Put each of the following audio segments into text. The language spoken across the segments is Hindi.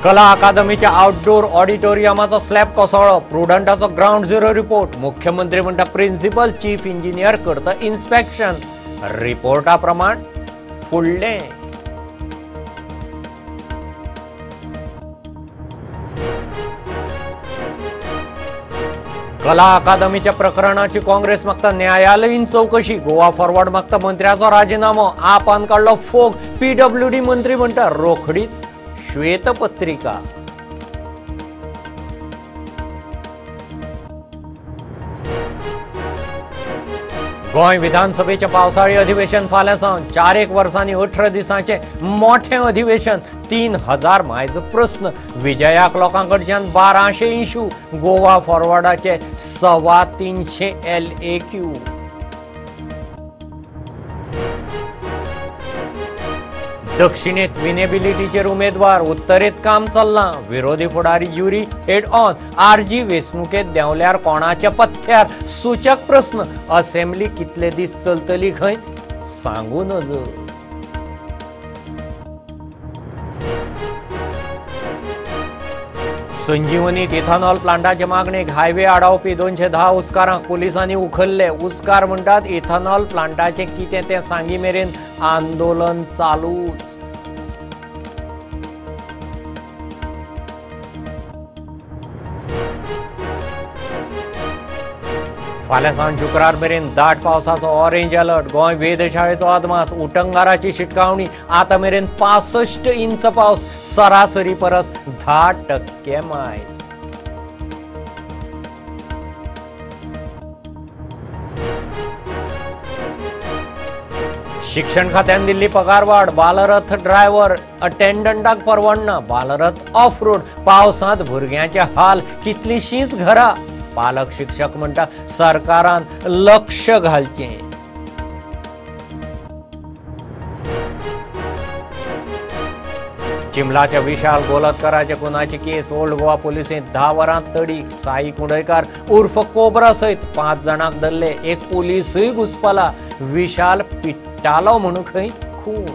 कला अकादमीच्या आउटडोर ऑडिटोरियमाचा स्लॅब कोसळ्ळो. प्रुडंटाचो ग्राउंड झिरो रिपोर्ट. मुख्यमंत्री म्हणटा प्रिन्सिपल चीफ इंजिनियर करता इन्स्पेक्शन. रिपोर्टा प्रमाण फुडलें. कला अकादमीच्या प्रकरणाची काँग्रेस मागता न्यायालयीन चौकशी. गोवा फॉरवर्ड मागता मंत्र्याचो राजीनामो. आपान काढलो फोग. पीडब्ल्यूडी मंत्री म्हणटा रोखडीच श्वेतपत्रिका. गोंय विधानसभेचे पावसाळी अधिवेशन फाल्यां सावन 4 वर्सांनी 18 दिसांचे मोठे अधिवेशन. 3000 मायज प्रस्न. विजयाक लोकांकडच्यान 1200 इश्यू. गोवा फॉरवर्डाचे 350 LAQ. दक्षिणेत विनेबिलिटीचेर उमेदवार. उत्तरेत काम चल्लां. विरोधी फुडारी युरी हेड ऑन. RG वेंचणुकेत देंवल्यार कोणाच्या पथ्यार. सूचक प्रस्न. असेंब्ली कितले दीस चलतली खंय सांगू नज. संजीवनीत इथेनॉल प्लांटाचे मागणेक हायवे आडावपी 210 उस्कारांक पुलिसांनी उखल्ले. उस्कार म्हणटात इथेनॉल प्लांटाचे कितें तें सांगी मेरेन आंदोलन चालूच. फाल्यां सावन शुक्रार मेरेन दाट पावसाचो ऑरेंज अलर्ट. गोंय वेधशाळेचो अदमास. उटंगाराची शिटकावणी. आतां मेरेन 65 इंच पावस. सरासरी परस 10% मायज. शिक्षण खात्यान दिल्ली पगार वाड. बालरथ ड्रायव्हर अटेंडंटाक परवडना. Bal Rath of road. पावसांत भुरग्यांचे हाल. कितलींशींच घरां. पालक शिक्षक म्हणटा सरकारान लक्ष घालचें. चिंबलाच्या विशाल गोलतकाराच्या खुनाची केस. ओल्ड गोवा पुलिसेंत 10 वरांत तडीक. साई कुंडयकार उर्फ कोब्रा सयत 5 जाणांक धरले. एक पुलीसय घुसपला. विशाल पिट्टालो म्हणून खंय खून.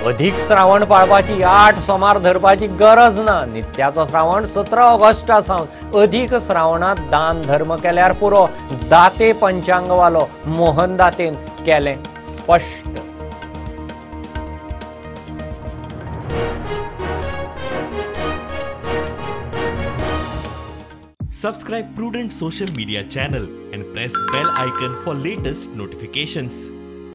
अधिक श्रावण पाळपाची. 8 सोमार धरपाची गरज ना. नित्याचो श्रावण 17 ऑगस्टा सावन. अधिक श्रावणात दान धर्म केल्यार पुरो. दाते पंचांगवालो मोहन दातेन केलें स्पष्ट. Subscribe Prudent social media channel and press bell icon for latest notifications.